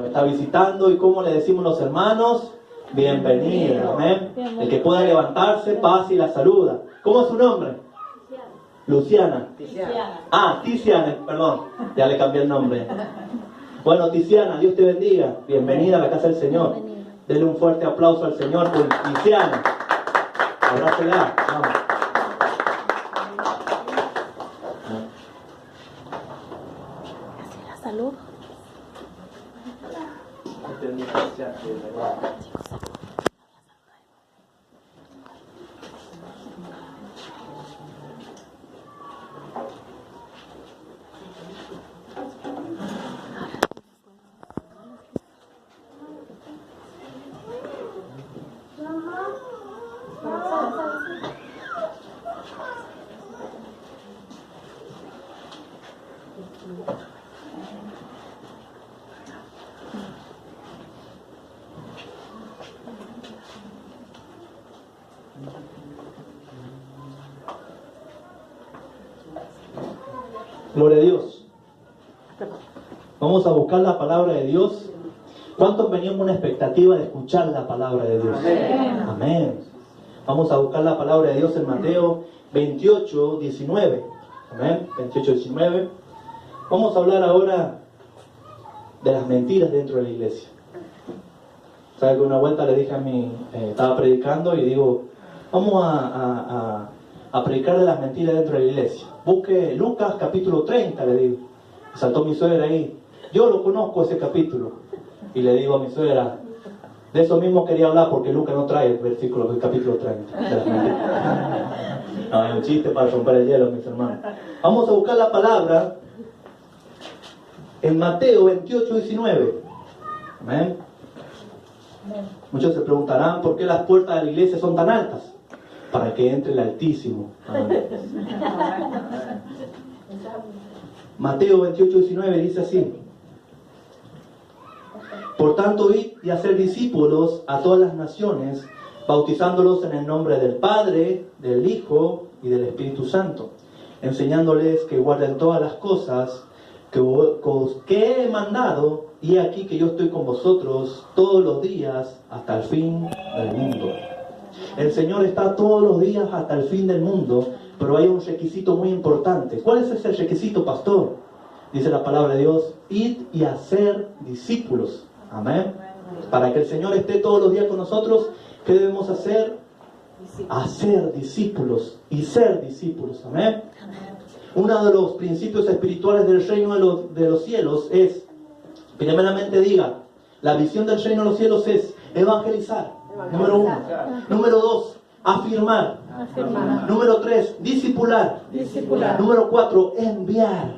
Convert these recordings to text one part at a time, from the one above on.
Está visitando y como le decimos los hermanos, bienvenido, amén. El que pueda levantarse, pase y la saluda. ¿Cómo es su nombre? Luciana. Tiziana, perdón, ya le cambié el nombre. Bueno, Tiziana, Dios te bendiga. Bienvenida a la casa del Señor. Denle un fuerte aplauso al Señor por Tiziana. Abrázela, vamos. Así la salud. Gloria a Dios. Vamos a buscar la palabra de Dios. ¿Cuántos venían con una expectativa de escuchar la palabra de Dios? Amén. Amén. Vamos a buscar la palabra de Dios en Mateo 28, 19. Amén. 28, 19. Vamos a hablar ahora de las mentiras dentro de la iglesia. ¿Sabe que una vuelta le dije a mi... estaba predicando y digo, vamos a predicar de las mentiras dentro de la iglesia. Busque Lucas capítulo 30, le digo. Saltó mi suegra ahí. Yo lo conozco ese capítulo. Y le digo a mi suegra, de eso mismo quería hablar porque Lucas no trae el versículo del capítulo 30. De las mentiras. No, es un chiste para romper el hielo, mis hermanos. Vamos a buscar la palabra en Mateo 28, 19. Amén. Muchos se preguntarán por qué las puertas de la iglesia son tan altas. Para que entre el Altísimo. Amén. Mateo 28, 19 dice así: por tanto, id y hacer discípulos a todas las naciones, bautizándolos en el nombre del Padre, del Hijo y del Espíritu Santo, enseñándoles que guarden todas las cosas que he mandado, y aquí que yo estoy con vosotros todos los días hasta el fin del mundo. El Señor está todos los días hasta el fin del mundo, pero hay un requisito muy importante. ¿Cuál es ese requisito, pastor? Dice la palabra de Dios: id y hacer discípulos. Amén. Para que el Señor esté todos los días con nosotros, ¿qué debemos hacer? Hacer discípulos y ser discípulos. Amén. Uno de los principios espirituales del reino de los cielos es, primeramente diga, la visión del reino de los cielos es evangelizar. Número 1. Número 2, afirmar. Número 3, discipular. Número 4, enviar.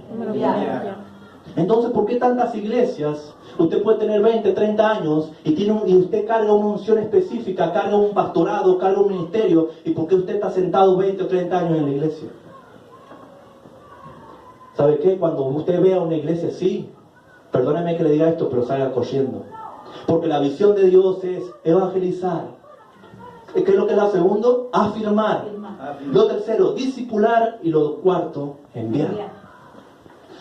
Entonces, ¿por qué tantas iglesias? Usted puede tener 20, 30 años y usted carga una unción específica, carga un pastorado, carga un ministerio. ¿Y por qué usted está sentado 20 o 30 años en la iglesia? ¿Sabe qué? Cuando usted vea una iglesia así, perdóneme que le diga esto, pero salga corriendo. Porque la visión de Dios es evangelizar. ¿Qué es lo que es lo segundo? Afirmar. Lo tercero, discipular. Y lo cuarto, enviar.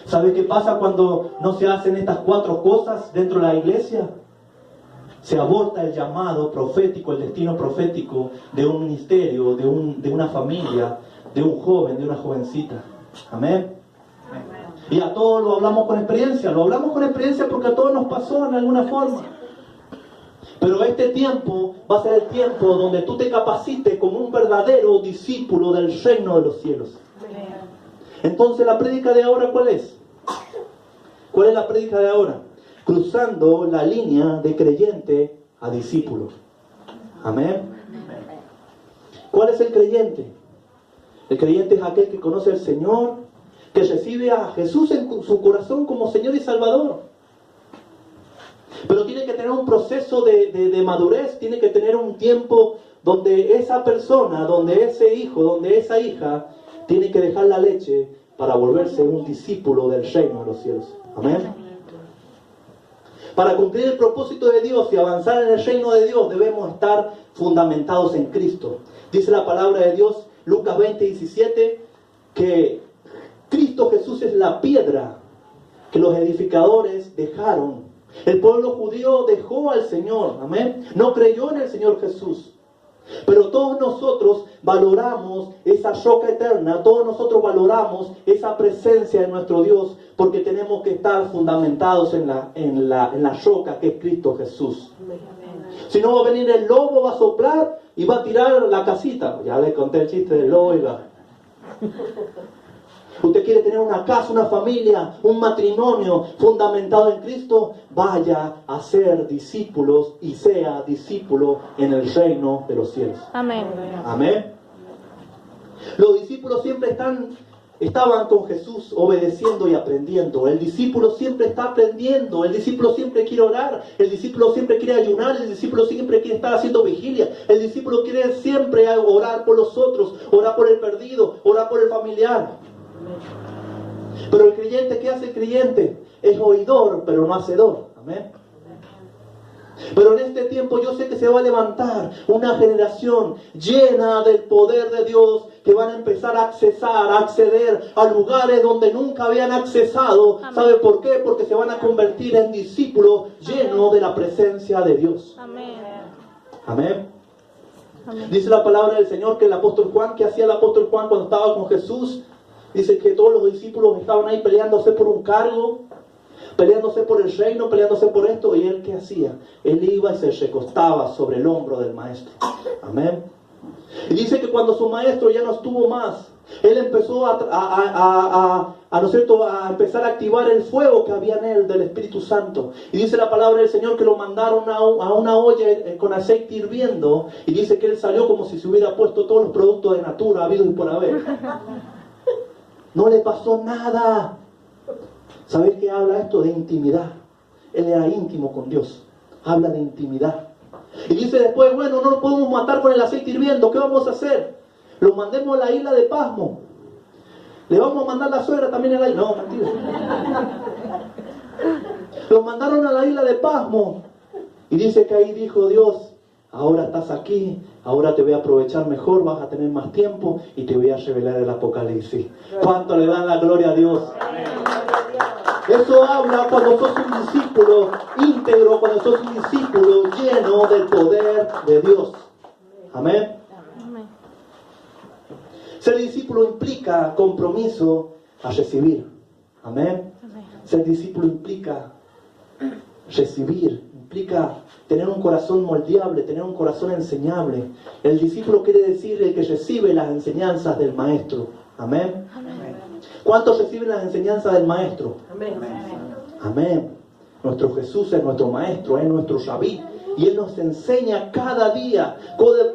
¿Sabe qué pasa cuando no se hacen estas 4 cosas dentro de la iglesia? Se aborta el llamado profético, el destino profético de un ministerio, de una familia, de un joven, de una jovencita. Amén. Y a todos lo hablamos con experiencia. Lo hablamos con experiencia porque a todos nos pasó en alguna forma. Pero este tiempo va a ser el tiempo donde tú te capacites como un verdadero discípulo del reino de los cielos. Entonces, ¿la prédica de ahora cuál es? ¿Cuál es la prédica de ahora? Cruzando la línea de creyente a discípulo. Amén. ¿Cuál es el creyente? El creyente es aquel que conoce al Señor, que recibe a Jesús en su corazón como Señor y Salvador. Pero tiene que tener un proceso de madurez, tiene que tener un tiempo donde esa persona, donde ese hijo, donde esa hija, tiene que dejar la leche para volverse un discípulo del reino de los cielos. Amén. Para cumplir el propósito de Dios y avanzar en el reino de Dios, debemos estar fundamentados en Cristo. Dice la palabra de Dios, Lucas 20, 17, que Cristo Jesús es la piedra que los edificadores dejaron El pueblo judío dejó al Señor, amén. No creyó en el Señor Jesús. Pero todos nosotros valoramos esa roca eterna, todos nosotros valoramos esa presencia de nuestro Dios, porque tenemos que estar fundamentados en la roca que es Cristo Jesús. Si no, va a venir el lobo, va a soplar y va a tirar la casita. Ya le conté el chiste del lobo y va. Usted quiere tener una casa, una familia, un matrimonio fundamentado en Cristo, vaya a ser discípulos y sea discípulo en el reino de los cielos. Amén. Amén. Los discípulos siempre estaban con Jesús obedeciendo y aprendiendo. El discípulo siempre está aprendiendo. El discípulo siempre quiere orar. El discípulo siempre quiere ayunar. El discípulo siempre quiere estar haciendo vigilia. El discípulo quiere siempre orar por los otros, orar por el perdido, orar por el familiar. Pero el creyente, ¿qué hace el creyente? Es oidor, pero no hacedor. Amén. Pero en este tiempo yo sé que se va a levantar una generación llena del poder de Dios, que van a empezar a acceder a lugares donde nunca habían accesado. Amén. ¿Sabe por qué? Porque se van a convertir en discípulos llenos de la presencia de Dios. Amén. Amén. Amén. Dice la palabra del Señor que el apóstol Juan, ¿qué hacía el apóstol Juan cuando estaba con Jesús? Dice que todos los discípulos estaban ahí peleándose por un cargo, peleándose por el reino, peleándose por esto. ¿Y él qué hacía? Él iba y se recostaba sobre el hombro del maestro. Amén. Y dice que cuando su maestro ya no estuvo más, él empezó ¿no es cierto?, a empezar a activar el fuego que había en él del Espíritu Santo. Y dice la palabra del Señor que lo mandaron a una olla con aceite hirviendo. Y dice que él salió como si se hubiera puesto todos los productos de natura habidos y por haber. No le pasó nada. ¿Sabes qué habla esto? De intimidad. Él era íntimo con Dios. Habla de intimidad. Y dice después, bueno, no lo podemos matar con el aceite hirviendo. ¿Qué vamos a hacer? Lo mandemos a la isla de Pasmo. Le vamos a mandar la suegra también a la isla. No, mentira. Lo mandaron a la isla de Pasmo. Y dice que ahí dijo Dios, ahora estás aquí, ahora te voy a aprovechar mejor, vas a tener más tiempo y te voy a revelar el Apocalipsis. ¿Cuánto le dan la gloria a Dios? Eso habla cuando sos un discípulo íntegro, cuando sos un discípulo lleno del poder de Dios. Amén. Amén. Ser discípulo implica compromiso a recibir. Amén. Amén. Ser discípulo implica recibir, implica tener un corazón moldeable, tener un corazón enseñable. El discípulo quiere decir el que recibe las enseñanzas del maestro. Amén. Amén. ¿Cuántos reciben las enseñanzas del maestro? Amén. Amén. Nuestro Jesús es nuestro maestro, es nuestro rabí. Y Él nos enseña cada día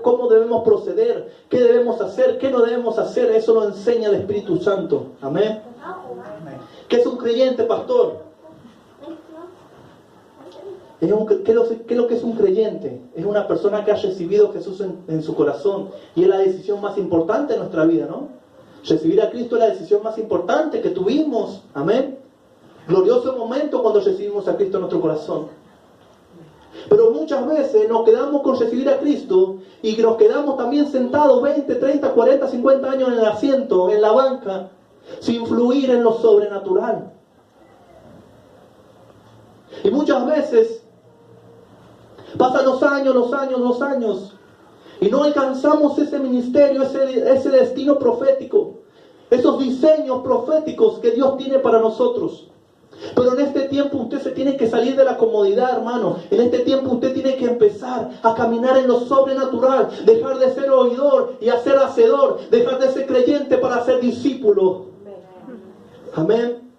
cómo debemos proceder, qué debemos hacer, qué no debemos hacer. Eso nos enseña el Espíritu Santo. Amén. ¿Qué es un creyente, pastor? ¿Qué es lo que es un creyente? Es una persona que ha recibido a Jesús en su corazón. Y es la decisión más importante de nuestra vida, ¿no? Recibir a Cristo es la decisión más importante que tuvimos. Amén. Glorioso momento cuando recibimos a Cristo en nuestro corazón. Pero muchas veces nos quedamos con recibir a Cristo y nos quedamos también sentados 20, 30, 40, 50 años en el asiento, en la banca, sin fluir en lo sobrenatural. Y muchas veces pasan los años y no alcanzamos ese ministerio, ese destino profético, esos diseños proféticos que Dios tiene para nosotros. Pero en este tiempo usted se tiene que salir de la comodidad, hermano. En este tiempo usted tiene que empezar a caminar en lo sobrenatural, dejar de ser oidor y a ser hacedor, dejar de ser creyente para ser discípulo. Amén.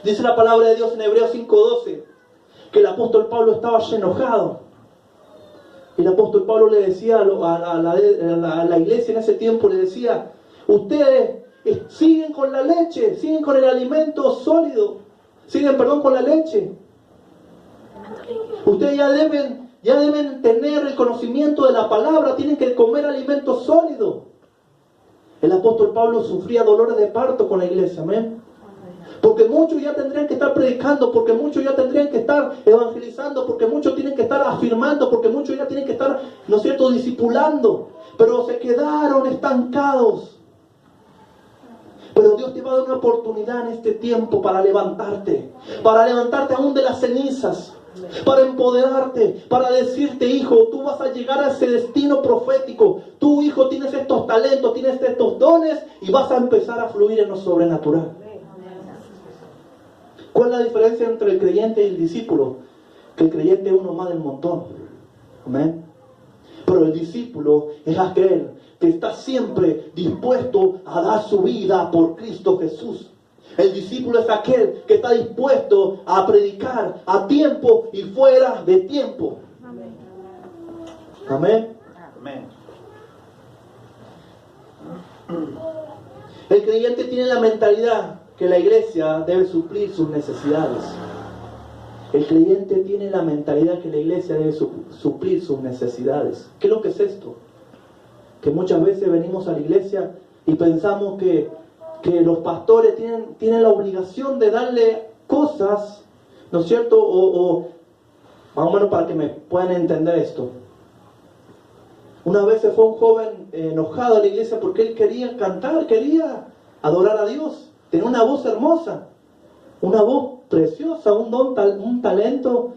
Dice la palabra de Dios en Hebreos 5:12 que el apóstol Pablo estaba enojado. Y el apóstol Pablo le decía a la iglesia en ese tiempo, le decía, ustedes siguen con la leche, siguen con el alimento sólido, siguen con la leche. Ustedes ya deben tener el conocimiento de la palabra, tienen que comer alimento sólido. El apóstol Pablo sufría dolores de parto con la iglesia, amén. Porque muchos ya tendrían que estar predicando, porque muchos ya tendrían que estar evangelizando, porque muchos tienen que estar afirmando, porque muchos ya tienen que estar, ¿no es cierto?, discipulando. Pero se quedaron estancados. Pero Dios te va a dar una oportunidad en este tiempo para levantarte aún de las cenizas, para empoderarte, para decirte, hijo, tú vas a llegar a ese destino profético. Tú, hijo, tienes estos talentos, tienes estos dones y vas a empezar a fluir en lo sobrenatural. ¿Cuál es la diferencia entre el creyente y el discípulo? Que el creyente es uno más del montón. Amén. Pero el discípulo es aquel que está siempre dispuesto a dar su vida por Cristo Jesús. El discípulo es aquel que está dispuesto a predicar a tiempo y fuera de tiempo. Amén. Amén. Amén. El creyente tiene la mentalidad que la iglesia debe suplir sus necesidades. El creyente tiene la mentalidad que la iglesia debe suplir sus necesidades. ¿Qué es lo que es esto? Que muchas veces venimos a la iglesia y pensamos que los pastores tienen la obligación de darle cosas, ¿no es cierto? O más o menos para que me puedan entender esto. Una vez se fue un joven enojado a la iglesia porque él quería cantar, quería adorar a Dios. Tenía una voz hermosa, una voz preciosa, un don, un talento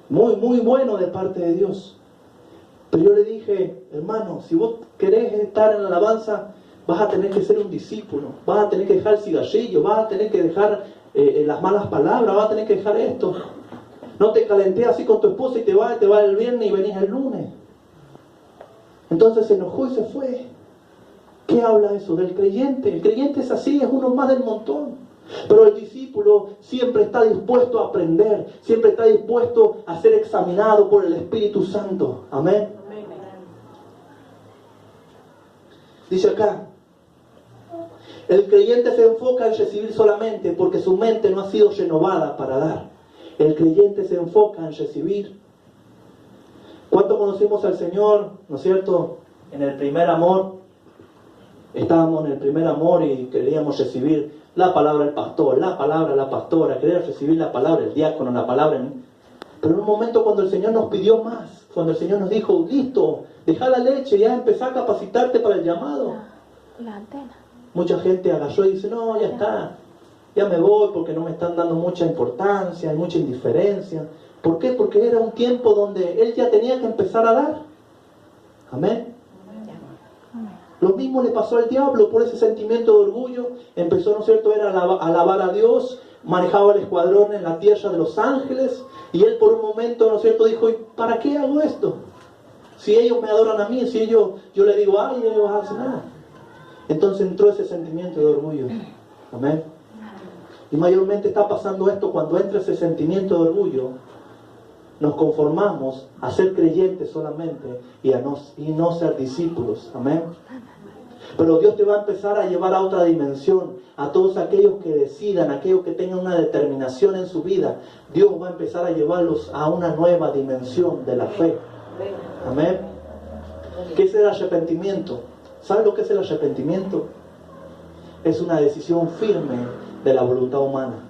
muy, muy bueno de parte de Dios. Pero yo le dije, hermano, si vos querés estar en la alabanza, vas a tener que ser un discípulo, vas a tener que dejar el cigarrillo, vas a tener que dejar las malas palabras, vas a tener que dejar esto. No te calentés así con tu esposa y te vas el viernes y venís el lunes. Entonces se enojó y se fue. ¿Qué habla eso del creyente? El creyente es así, es uno más del montón. Pero el discípulo siempre está dispuesto a aprender, siempre está dispuesto a ser examinado por el Espíritu Santo. Amén. Dice acá, el creyente se enfoca en recibir solamente porque su mente no ha sido renovada para dar. El creyente se enfoca en recibir. ¿Cuánto conocimos al Señor? ¿No es cierto? En el primer amor. Estábamos en el primer amor y queríamos recibir la palabra del pastor, la palabra de la pastora, queríamos recibir la palabra del diácono, la palabra. Pero en un momento cuando el Señor nos pidió más, cuando el Señor nos dijo, listo, deja la leche, ya empezá a capacitarte para el llamado. La antena. Mucha gente agarró y dice, no, ya está, ya me voy porque no me están dando mucha importancia, hay mucha indiferencia. ¿Por qué? Porque era un tiempo donde Él ya tenía que empezar a dar. Amén. Lo mismo le pasó al diablo por ese sentimiento de orgullo. Empezó, ¿no es cierto?, era alabar a Dios, manejaba el escuadrón en la tierra de los ángeles, y él por un momento, ¿no es cierto?, dijo, ¿y para qué hago esto? Si ellos me adoran a mí, si yo le digo, ay, ellos hacen nada. Entonces entró ese sentimiento de orgullo. Amén. Y mayormente está pasando esto cuando entra ese sentimiento de orgullo. Nos conformamos a ser creyentes solamente y no ser discípulos. Amén. Pero Dios te va a empezar a llevar a otra dimensión. A todos aquellos que decidan, aquellos que tengan una determinación en su vida, Dios va a empezar a llevarlos a una nueva dimensión de la fe. Amén. ¿Qué es el arrepentimiento? ¿Saben lo que es el arrepentimiento? Es una decisión firme de la voluntad humana.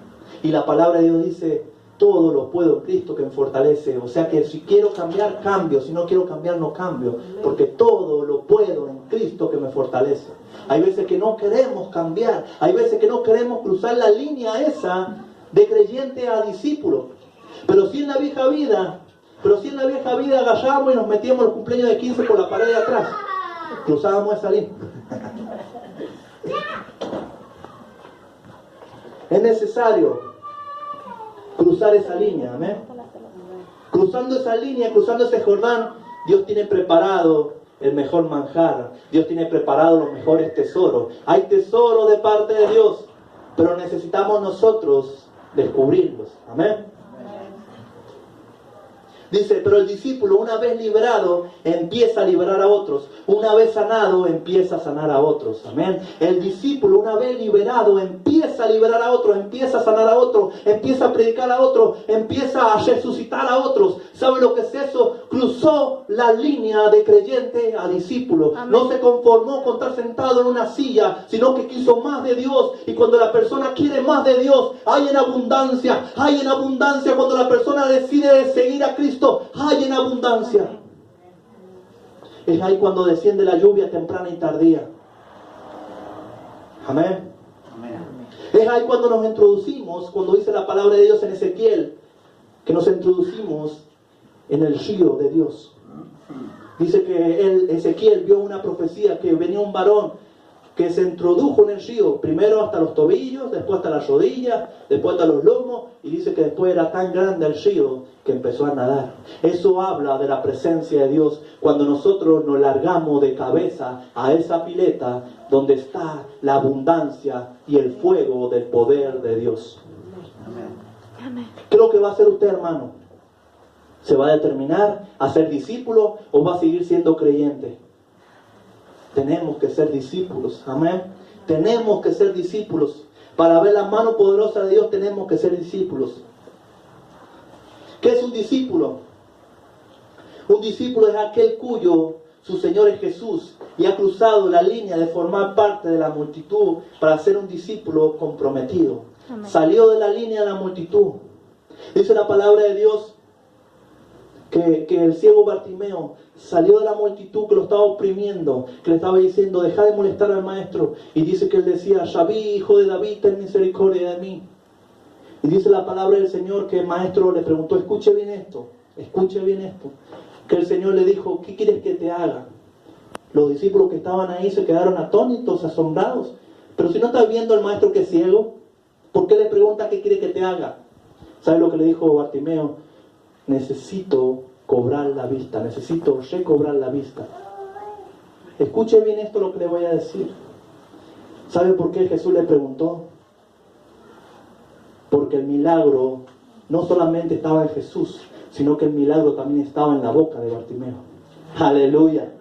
Y la palabra de Dios dice, todo lo puedo en Cristo que me fortalece. O sea que si quiero cambiar, cambio. Si no quiero cambiar, no cambio. Porque todo lo puedo en Cristo que me fortalece. Hay veces que no queremos cambiar. Hay veces que no queremos cruzar la línea esa de creyente a discípulo. Pero si en la vieja vida agarramos y nos metíamos los cumpleaños de 15 por la pared de atrás. Cruzábamos esa línea. Es necesario cruzar esa línea, amén. Cruzando esa línea, cruzando ese Jordán, Dios tiene preparado el mejor manjar. Dios tiene preparado los mejores tesoros. Hay tesoros de parte de Dios, pero necesitamos nosotros descubrirlos, amén. Dice, pero el discípulo una vez liberado empieza a liberar a otros. Una vez sanado empieza a sanar a otros. Amén. El discípulo una vez liberado empieza a liberar a otros, empieza a sanar a otros, empieza a predicar a otros, empieza a resucitar a otros. ¿Sabe lo que es eso? Cruzó la línea de creyente a discípulo. Amén. No se conformó con estar sentado en una silla, sino que quiso más de Dios. Y cuando la persona quiere más de Dios, hay en abundancia. Hay en abundancia cuando la persona decide seguir a Cristo. Hay en abundancia. Es ahí cuando desciende la lluvia temprana y tardía. Amén. Es ahí cuando nos introducimos, cuando dice la palabra de Dios en Ezequiel, que nos introducimos en el río de Dios. Dice que Ezequiel vio una profecía que venía un varón que se introdujo en el río, primero hasta los tobillos, después hasta las rodillas, después hasta los lomos, y dice que después era tan grande el río que empezó a nadar. Eso habla de la presencia de Dios cuando nosotros nos largamos de cabeza a esa pileta donde está la abundancia y el fuego del poder de Dios. Amén. ¿Qué es lo que va a hacer usted, hermano? ¿Se va a determinar a ser discípulo o va a seguir siendo creyente? Tenemos que ser discípulos. Amén. Tenemos que ser discípulos. Para ver la mano poderosa de Dios tenemos que ser discípulos. ¿Qué es un discípulo? Un discípulo es aquel cuyo su Señor es Jesús y ha cruzado la línea de formar parte de la multitud para ser un discípulo comprometido. Amén. Salió de la línea de la multitud. Dice la palabra de Dios que el ciego Bartimeo salió de la multitud que lo estaba oprimiendo, que le estaba diciendo, deja de molestar al maestro. Y dice que él decía, Rabí, hijo de David, ten misericordia de mí. Y dice la palabra del Señor que el maestro le preguntó, escuche bien esto, que el Señor le dijo, ¿qué quieres que te haga? Los discípulos que estaban ahí se quedaron atónitos, asombrados. Pero si no estás viendo al maestro que es ciego, ¿por qué le pregunta qué quiere que te haga? ¿Sabe lo que le dijo Bartimeo? Necesito cobrar la vista, necesito recobrar la vista. Escuche bien esto lo que le voy a decir. ¿Sabe por qué Jesús le preguntó? Porque el milagro no solamente estaba en Jesús, sino que el milagro también estaba en la boca de Bartimeo. Aleluya.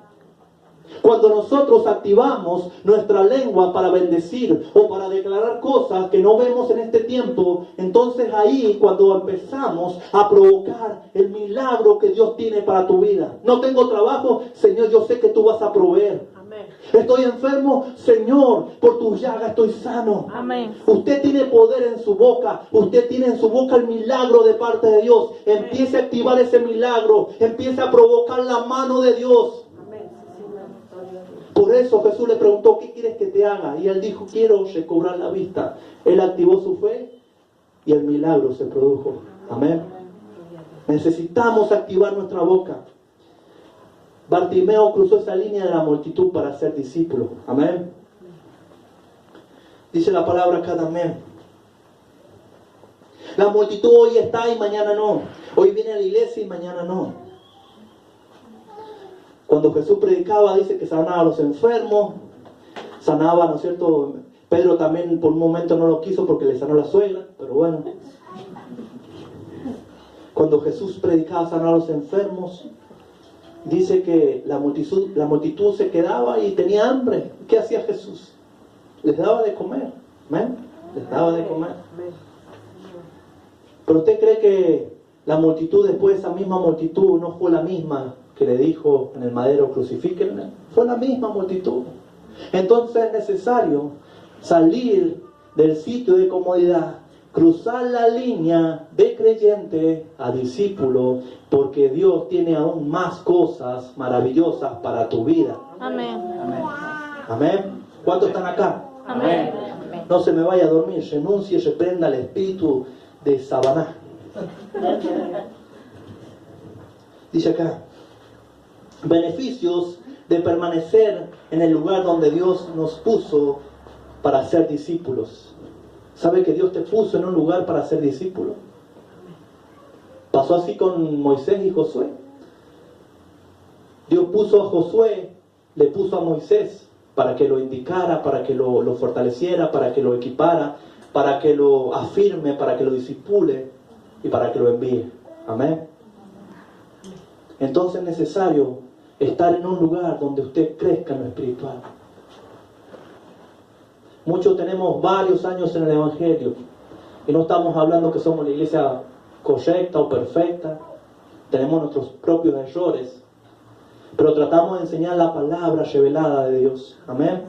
Cuando nosotros activamos nuestra lengua para bendecir o para declarar cosas que no vemos en este tiempo, entonces ahí cuando empezamos a provocar el milagro que Dios tiene para tu vida. No tengo trabajo, Señor, yo sé que tú vas a proveer. Amén. Estoy enfermo, Señor, por tu llaga estoy sano. Amén. Usted tiene poder en su boca, usted tiene en su boca el milagro de parte de Dios. Empiece a activar ese milagro, empiece a provocar la mano de Dios. Por eso Jesús le preguntó, ¿qué quieres que te haga? Y él dijo, quiero recobrar la vista. Él activó su fe y el milagro se produjo. Amén. Necesitamos activar nuestra boca. Bartimeo cruzó esa línea de la multitud para ser discípulo. Amén. Dice la palabra acá también. La multitud hoy está y mañana no. Hoy viene a la iglesia y mañana no. Cuando Jesús predicaba, dice que sanaba a los enfermos, sanaba, ¿no es cierto? Pedro también por un momento no lo quiso porque le sanó la suegra, pero bueno. Cuando Jesús predicaba sanar a los enfermos, dice que la multitud se quedaba y tenía hambre. ¿Qué hacía Jesús? Les daba de comer. ¿Ven? Les daba de comer. Pero usted cree que la multitud, después esa misma multitud, no fue la misma que le dijo en el madero, crucifíquenme? Fue la misma multitud. Entonces es necesario salir del sitio de comodidad, cruzar la línea de creyente a discípulo, porque Dios tiene aún más cosas maravillosas para tu vida. Amén. Amén. ¿Cuántos están acá? Amén. No se me vaya a dormir, renuncie, reprenda el espíritu de Sabaná. Dice acá, beneficios de permanecer en el lugar donde Dios nos puso para ser discípulos. ¿Sabe que Dios te puso en un lugar para ser discípulo? Pasó así con Moisés y Josué. Dios puso a Josué, le puso a Moisés para que lo indicara, para que lo fortaleciera, para que lo equipara, para que lo afirme, para que lo discipule y para que lo envíe. Amén. Entonces es necesario estar en un lugar donde usted crezca en lo espiritual. Muchos tenemos varios años en el Evangelio y no estamos hablando que somos la iglesia correcta o perfecta. Tenemos nuestros propios errores, pero tratamos de enseñar la palabra revelada de Dios. Amén.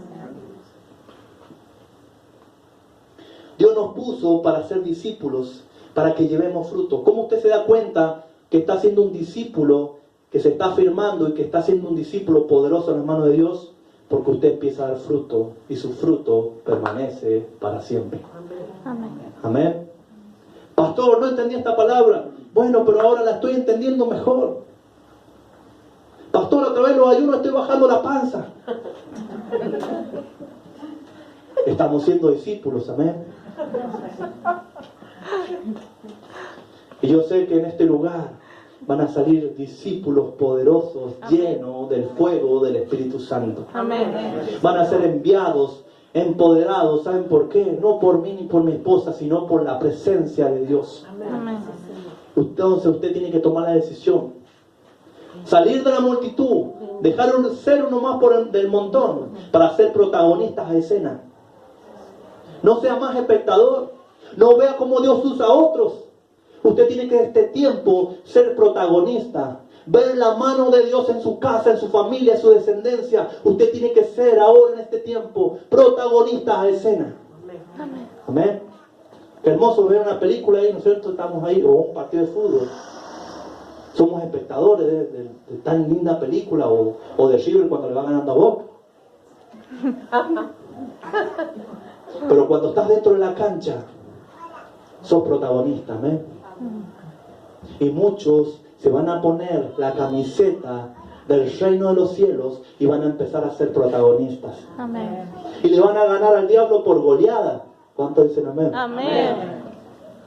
Dios nos puso para ser discípulos, para que llevemos fruto. ¿Cómo usted se da cuenta que está siendo un discípulo, que se está afirmando y que está siendo un discípulo poderoso en las manos de Dios? Porque usted empieza a dar fruto y su fruto permanece para siempre. Amén. Amén. Pastor, no entendí esta palabra. Bueno, pero ahora la estoy entendiendo mejor. Pastor, a través de los ayunos estoy bajando la panza. Estamos siendo discípulos, amén. Y yo sé que en este lugar van a salir discípulos poderosos, llenos del fuego del Espíritu Santo. Amén. Van a ser enviados, empoderados. ¿Saben por qué? No por mí ni por mi esposa, sino por la presencia de Dios. Amén. Entonces usted tiene que tomar la decisión. Salir de la multitud, dejar ser uno más del montón para ser protagonistas a escena. No sea más espectador. No vea cómo Dios usa a otros. Usted tiene que en este tiempo ser protagonista. Ver la mano de Dios en su casa, en su familia, en su descendencia. Usted tiene que ser ahora en este tiempo protagonista a escena. Amén. Amén. Qué hermoso ver una película ahí, ¿no es cierto? Estamos ahí, o un partido de fútbol. Somos espectadores de tan linda película, o de River cuando le va ganando a Boca. Pero cuando estás dentro de la cancha, sos protagonista, amén. Y muchos se van a poner la camiseta del reino de los cielos y van a empezar a ser protagonistas. Amén. Y le van a ganar al diablo por goleada. ¿Cuántos dicen amén? Amén.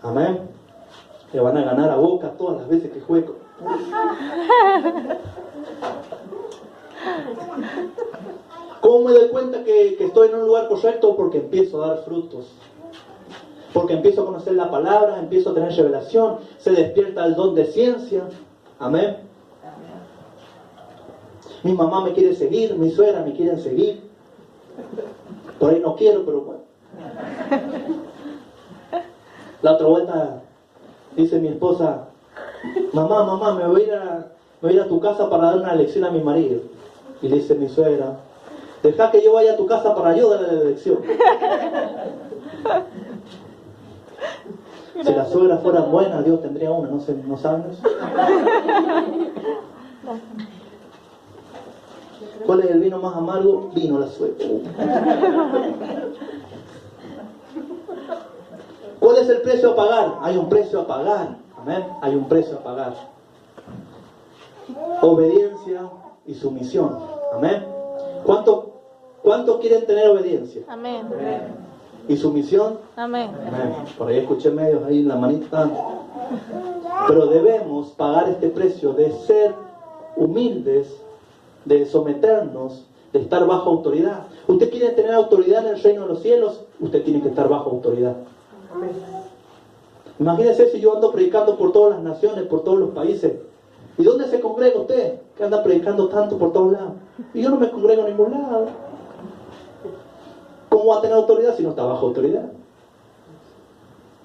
Amén. Le van a ganar a Boca todas las veces que juego. ¿Cómo me doy cuenta que estoy en un lugar correcto? Porque empiezo a dar frutos. Porque empiezo a conocer la palabra, empiezo a tener revelación, se despierta el don de ciencia. Amén. Mi mamá me quiere seguir, mi suegra me quieren seguir. Por ahí no quiero, pero bueno. La otra vuelta dice mi esposa: mamá, me voy a ir a tu casa para dar una lección a mi marido. Y le dice mi suegra: deja que yo vaya a tu casa para yo darle la lección. Si las suegras fueran buenas, Dios tendría una, ¿no saben eso? ¿Cuál es el vino más amargo? Vino la suegra. ¿Cuál es el precio a pagar? Hay un precio a pagar. Amén. Hay un precio a pagar. Obediencia y sumisión. Amén. ¿Cuántos quieren tener obediencia? Amén. ¿Y sumisión? Amén. Amén. Por ahí escuché medios ahí en la manita. Pero debemos pagar este precio de ser humildes, de someternos, de estar bajo autoridad. Usted quiere tener autoridad en el reino de los cielos, usted tiene que estar bajo autoridad. Imagínese si yo ando predicando por todas las naciones, por todos los países. ¿Y dónde se congrega usted que anda predicando tanto por todos lados? Y yo no me congrego en ningún lado. ¿Cómo va a tener autoridad si no está bajo autoridad?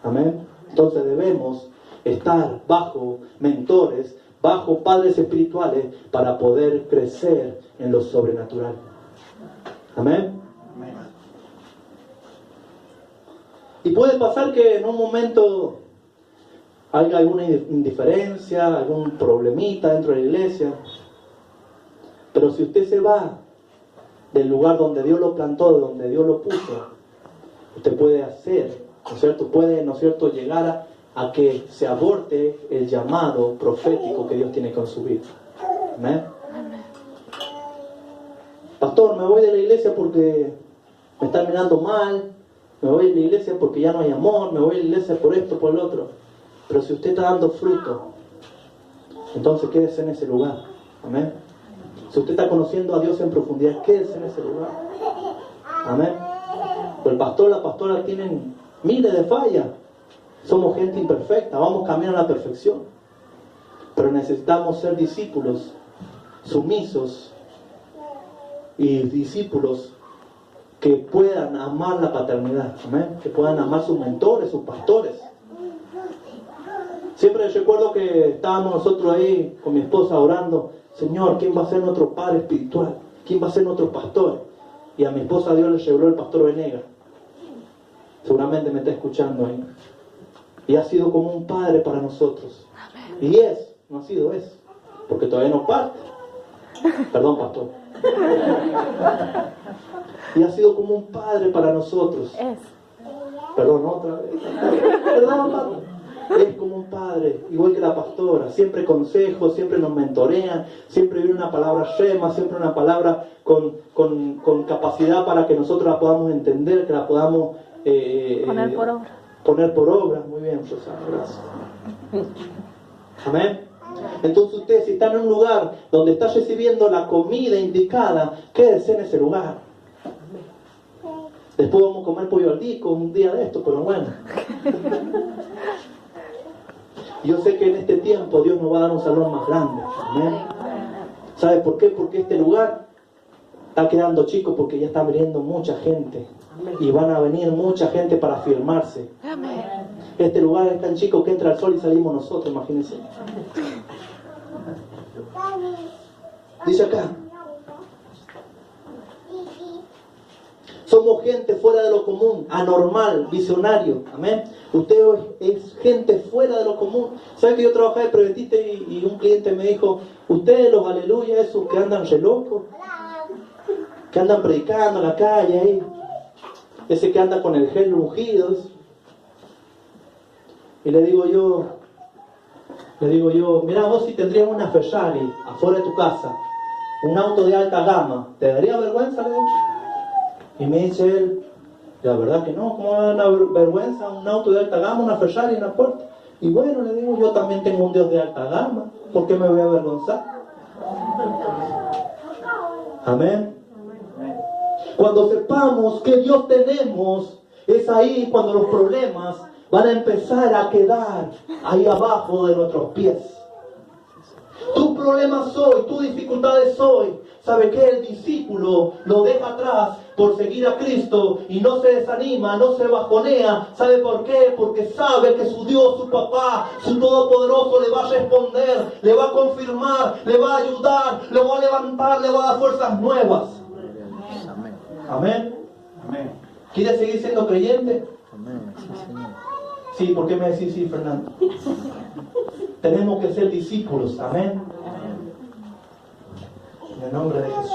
Amén. Entonces debemos estar bajo mentores, bajo padres espirituales para poder crecer en lo sobrenatural. Amén. Y puede pasar que en un momento haya alguna indiferencia, algún problemita dentro de la iglesia. Pero si usted se va del lugar donde Dios lo plantó, donde Dios lo puso, usted puede hacer, ¿no es cierto? Puede, ¿no es cierto?, llegar a que se aborte el llamado profético que Dios tiene con su vida. ¿Amén? Pastor, me voy de la iglesia porque me están mirando mal, me voy de la iglesia porque ya no hay amor, me voy de la iglesia por esto, por el otro. Pero si usted está dando fruto, entonces quédese en ese lugar. Amén. Si usted está conociendo a Dios en profundidad, quédese en ese lugar. Amén. Pero el pastor, la pastora tienen miles de fallas. Somos gente imperfecta, vamos camino a la perfección. Pero necesitamos ser discípulos sumisos y discípulos que puedan amar la paternidad. Amén. Que puedan amar sus mentores, sus pastores. Siempre recuerdo que estábamos nosotros ahí con mi esposa orando: Señor, ¿quién va a ser nuestro padre espiritual? ¿Quién va a ser nuestro pastor? Y a mi esposa Dios le reveló el pastor Venegas. Seguramente me está escuchando ahí. Y ha sido como un padre para nosotros. Y no ha sido, porque todavía no parte. Perdón, pastor. Y ha sido como un padre para nosotros. Perdón, otra vez. Perdón, padre. Es como un padre, igual que la pastora. Siempre consejos, siempre nos mentorean, siempre viene una palabra rema, siempre una palabra con capacidad para que nosotros la podamos entender, que la podamos poner por obra. Poner por obra. Muy bien, Rosana, gracias. Amén. Entonces ustedes, si están en un lugar donde está recibiendo la comida indicada, quédense en ese lugar. Después vamos a comer pollo al disco un día de esto, pero bueno. Yo sé que en este tiempo Dios nos va a dar un salón más grande. Amén. ¿Sabe por qué? Porque este lugar está quedando chico, porque ya está viniendo mucha gente. Y van a venir mucha gente para firmarse. Este lugar es tan chico que entra el sol y salimos nosotros, imagínense. Dice acá: somos gente fuera de lo común, anormal, visionario. Amén. Usted es gente fuera de lo común. ¿Sabe que yo trabajaba de preventista y un cliente me dijo: ustedes los aleluya, esos que andan re locos, que andan predicando en la calle ahí, ese que anda con el gel ungido. Y le digo yo, mira, vos si tendrías una Ferrari afuera de tu casa, un auto de alta gama, ¿te daría vergüenza? Y me dice él: la verdad que no, ¿cómo va a dar vergüenza un auto de alta gama, una Ferrari en la puerta? Y bueno, le digo, yo también tengo un Dios de alta gama, ¿por qué me voy a avergonzar? Amén. Cuando sepamos que Dios tenemos, es ahí cuando los problemas van a empezar a quedar ahí abajo de nuestros pies. Tus problemas hoy, tus dificultades hoy, ¿sabe qué? El discípulo lo deja atrás por seguir a Cristo y no se desanima, no se bajonea. ¿Sabe por qué? Porque sabe que su Dios, su papá, su Todopoderoso le va a responder, le va a confirmar, le va a ayudar, le va a levantar, le va a dar fuerzas nuevas. Amén. Amén. ¿Quiere seguir siendo creyente? Amén. Sí, Señor. Sí, ¿por qué me decís sí, Fernando? Tenemos que ser discípulos. Amén. En el nombre de Jesús.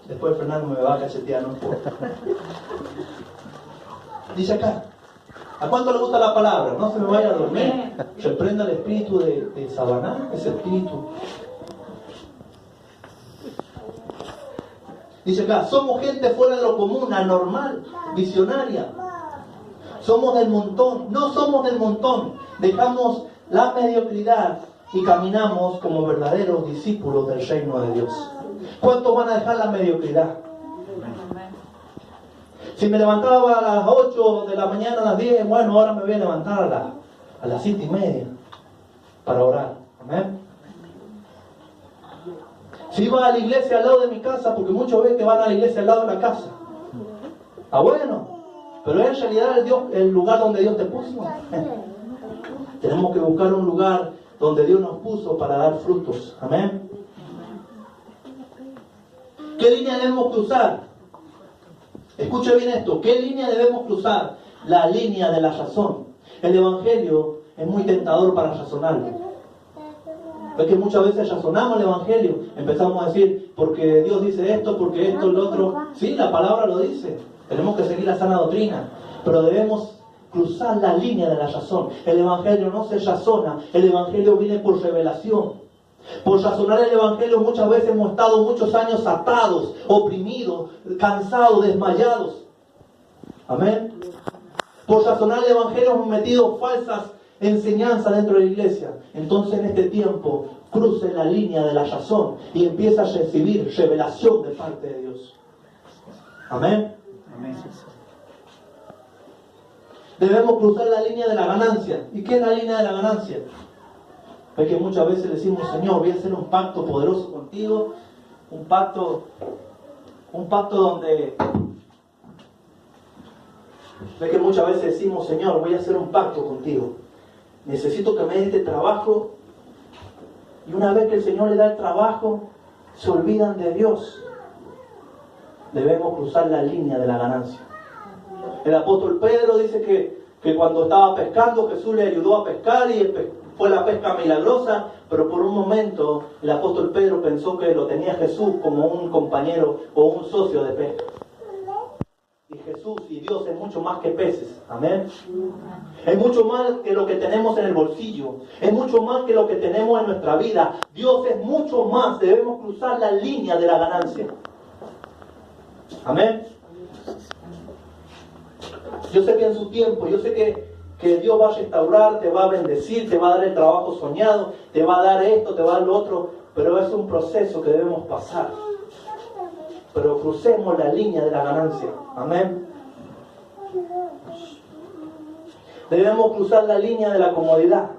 Después Fernando me va a cachetear, no importa. Dice acá: ¿a cuánto le gusta la palabra? No se me vaya a dormir. Reprenda el espíritu de Sabaná, ese espíritu. Dice acá: somos gente fuera de lo común, anormal, visionaria. Somos del montón. No somos del montón. Dejamos la mediocridad y caminamos como verdaderos discípulos del reino de Dios. ¿Cuántos van a dejar la mediocridad? Si me levantaba a las 8 de la mañana, a las 10, bueno, ahora me voy a levantar a las 7:30 para orar. Amén. Si iba a la iglesia al lado de mi casa, porque muchos ven que van a la iglesia al lado de la casa. Bueno, pero es en realidad el lugar donde Dios te puso. Tenemos que buscar un lugar donde Dios nos puso para dar frutos. Amén. ¿Qué línea debemos cruzar? Escuche bien esto. ¿Qué línea debemos cruzar? La línea de la razón. El evangelio es muy tentador para razonarlo. Es que muchas veces razonamos el evangelio. Empezamos a decir, porque Dios dice esto, porque esto, lo otro. Sí, la palabra lo dice. Tenemos que seguir la sana doctrina. Pero debemos cruzar la línea de la razón. El evangelio no se razona. El evangelio viene por revelación. Por razonar el evangelio muchas veces hemos estado muchos años atados, oprimidos, cansados, desmayados. Amén. Por razonar el evangelio hemos metido falsas enseñanzas dentro de la iglesia. Entonces en este tiempo cruce la línea de la razón y empieza a recibir revelación de parte de Dios. Amén. Amén. Debemos cruzar la línea de la ganancia. ¿Y qué es la línea de la ganancia? Es que muchas veces decimos: Señor, voy a hacer un pacto poderoso contigo, un pacto donde... Es que muchas veces decimos: Señor, voy a hacer un pacto contigo, necesito que me des este trabajo, y una vez que el Señor le da el trabajo, se olvidan de Dios. Debemos cruzar la línea de la ganancia. El apóstol Pedro dice que cuando estaba pescando, Jesús le ayudó a pescar y fue la pesca milagrosa, pero por un momento el apóstol Pedro pensó que lo tenía Jesús como un compañero o un socio de pesca. Y Jesús y Dios es mucho más que peces. Amén. Es mucho más que lo que tenemos en el bolsillo. Es mucho más que lo que tenemos en nuestra vida. Dios es mucho más. Debemos cruzar la línea de la ganancia. Amén. Yo sé que en su tiempo, yo sé que Dios va a restaurar, te va a bendecir, te va a dar el trabajo soñado, te va a dar esto, te va a dar lo otro. Pero es un proceso que debemos pasar. Pero crucemos la línea de la ganancia. Amén. Debemos cruzar la línea de la comodidad.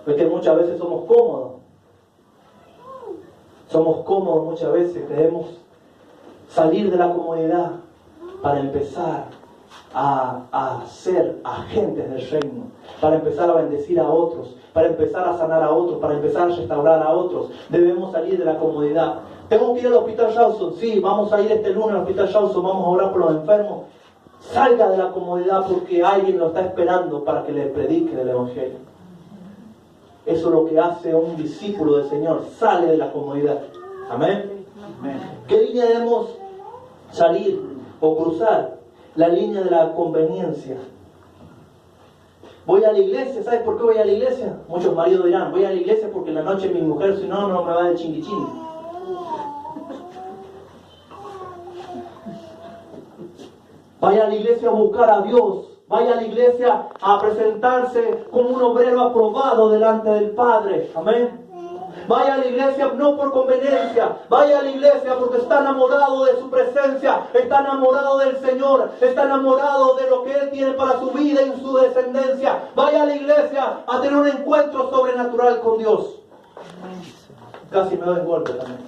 Porque muchas veces somos cómodos. Somos cómodos muchas veces. Debemos salir de la comodidad para empezar a ser agentes del reino, para empezar a bendecir a otros, para empezar a sanar a otros, para empezar a restaurar a otros. Debemos salir de la comodidad. Tengo que ir al Hospital Rawson. Sí, vamos a ir este lunes al Hospital Rawson, vamos a orar por los enfermos. Salga de la comodidad porque alguien lo está esperando para que le predique el Evangelio. Eso es lo que hace un discípulo del Señor, sale de la comodidad. Amén. Amén. ¿Qué línea debemos salir o cruzar? La línea de la conveniencia. Voy a la iglesia, ¿sabes por qué voy a la iglesia? Muchos maridos dirán, voy a la iglesia porque en la noche mi mujer, si no, no me va de chingui chingui. Vaya a la iglesia a buscar a Dios. Vaya a la iglesia a presentarse como un obrero aprobado delante del Padre. Amén. Vaya a la iglesia no por conveniencia. Vaya a la iglesia porque está enamorado de su presencia. Está enamorado del Señor. Está enamorado de lo que Él tiene para su vida y su descendencia. Vaya a la iglesia a tener un encuentro sobrenatural con Dios. Casi me doy golpe también.